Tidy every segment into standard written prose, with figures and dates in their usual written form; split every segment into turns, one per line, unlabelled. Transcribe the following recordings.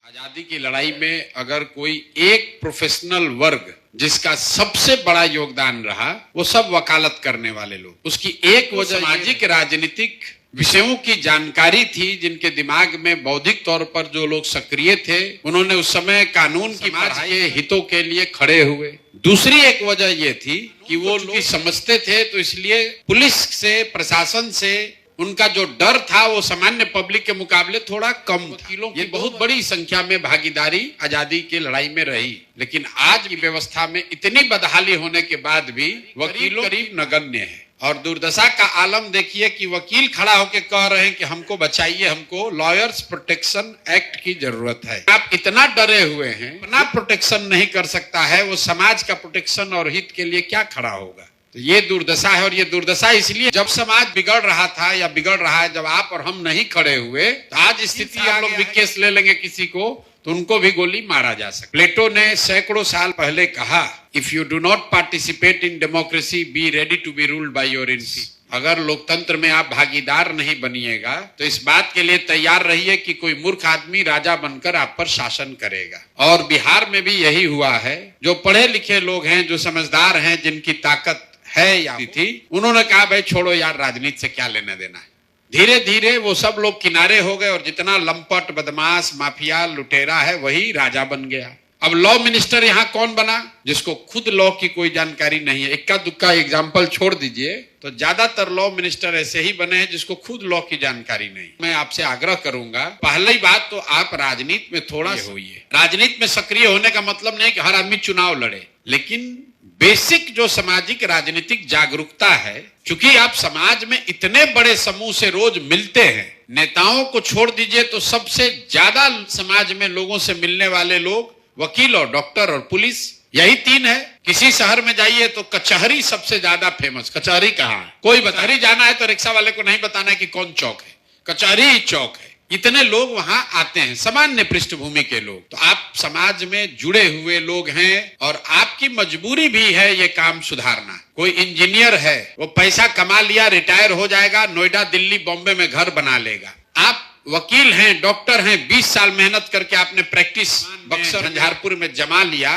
आजादी की लड़ाई में अगर कोई एक प्रोफेशनल वर्ग जिसका सबसे बड़ा योगदान रहा, वो सब वकालत करने वाले लोग। उसकी एक वजह सामाजिक राजनीतिक विषयों की जानकारी थी, जिनके दिमाग में बौद्धिक तौर पर जो लोग सक्रिय थे, उन्होंने उस समय कानून की पढ़ाई के हितों के लिए खड़े हुए। दूसरी एक वजह ये थी कि वो लोग समझते थे, तो इसलिए पुलिस से, प्रशासन से उनका जो डर था वो सामान्य पब्लिक के मुकाबले थोड़ा कम था। वकीलों की बहुत बड़ी संख्या में भागीदारी आजादी की लड़ाई में रही, लेकिन आज की व्यवस्था में इतनी बदहाली होने के बाद भी वकीलों करीब नगण्य है। और दुर्दशा का आलम देखिए कि वकील खड़ा होकर कह रहे हैं कि हमको बचाइए, हमको लॉयर्स प्रोटेक्शन एक्ट की जरूरत है। आप इतना डरे हुए हैं, अपना प्रोटेक्शन नहीं कर सकता है, वो समाज का प्रोटेक्शन और हित के लिए क्या खड़ा होगा? तो ये दुर्दशा है। और ये दुर्दशा इसलिए, जब समाज बिगड़ रहा था या बिगड़ रहा है, जब आप और हम नहीं खड़े हुए, तो आज स्थिति आप लोग भी केस ले लेंगे किसी को तो उनको भी गोली मारा जा सकता। प्लेटो ने सैकड़ों साल पहले कहा, if you do not participate in democracy, be ready to be ruled by your inferiors. अगर लोकतंत्र में आप भागीदार नहीं बनिएगा तो इस बात के लिए तैयार रहिए कि कोई मूर्ख आदमी राजा बनकर आप पर शासन करेगा। और बिहार में भी यही हुआ है। जो पढ़े लिखे लोग हैं, जो समझदार हैं, जिनकी ताकत है या थी, उन्होंने कहा भाई छोड़ो यार, राजनीति से क्या लेना देना है। धीरे धीरे वो सब लोग किनारे हो गए और जितना लंपट, बदमाश, माफिया, लुटेरा है वही राजा बन गया। अब लॉ मिनिस्टर यहाँ कौन बना? जिसको खुद लॉ की कोई जानकारी नहीं है। इक्का दुक्का एग्जाम्पल छोड़ दीजिए तो ज्यादातर लॉ मिनिस्टर ऐसे ही बने हैं जिसको खुद लॉ की जानकारी नहीं। मैं आपसे आग्रह करूंगा, पहली बात तो आप राजनीति में थोड़ा होइए। राजनीति में सक्रिय होने का मतलब नहीं कि हर आदमी चुनाव लड़े, लेकिन बेसिक जो सामाजिक राजनीतिक जागरूकता है, क्योंकि आप समाज में इतने बड़े समूह से रोज मिलते हैं। नेताओं को छोड़ दीजिए तो सबसे ज्यादा समाज में लोगों से मिलने वाले लोग वकील और डॉक्टर और पुलिस, यही तीन है। किसी शहर में जाइए तो कचहरी सबसे ज्यादा फेमस। कचहरी कहाँ है? कोई कचहरी जाना है तो रिक्शा वाले को नहीं बताना है कि कौन चौक है, कचहरी ही चौक है। इतने लोग वहां आते हैं, सामान्य पृष्ठभूमि के लोग। तो आप समाज में जुड़े हुए लोग हैं और आपकी मजबूरी भी है ये काम सुधारना। कोई इंजीनियर है, वो पैसा कमा लिया, रिटायर हो जाएगा, नोएडा, दिल्ली, बॉम्बे में घर बना लेगा। आप वकील हैं, डॉक्टर हैं, 20 साल मेहनत करके आपने प्रैक्टिस बक्सर, झंझारपुर में जमा लिया,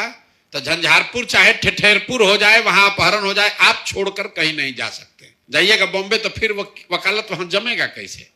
तो झंझारपुर चाहे ठठेरपुर हो जाए, वहां अपहरण हो जाए, आप छोड़कर कहीं नहीं जा सकते। जाइएगा बॉम्बे तो फिर वकालत वहां जमेगा कैसे?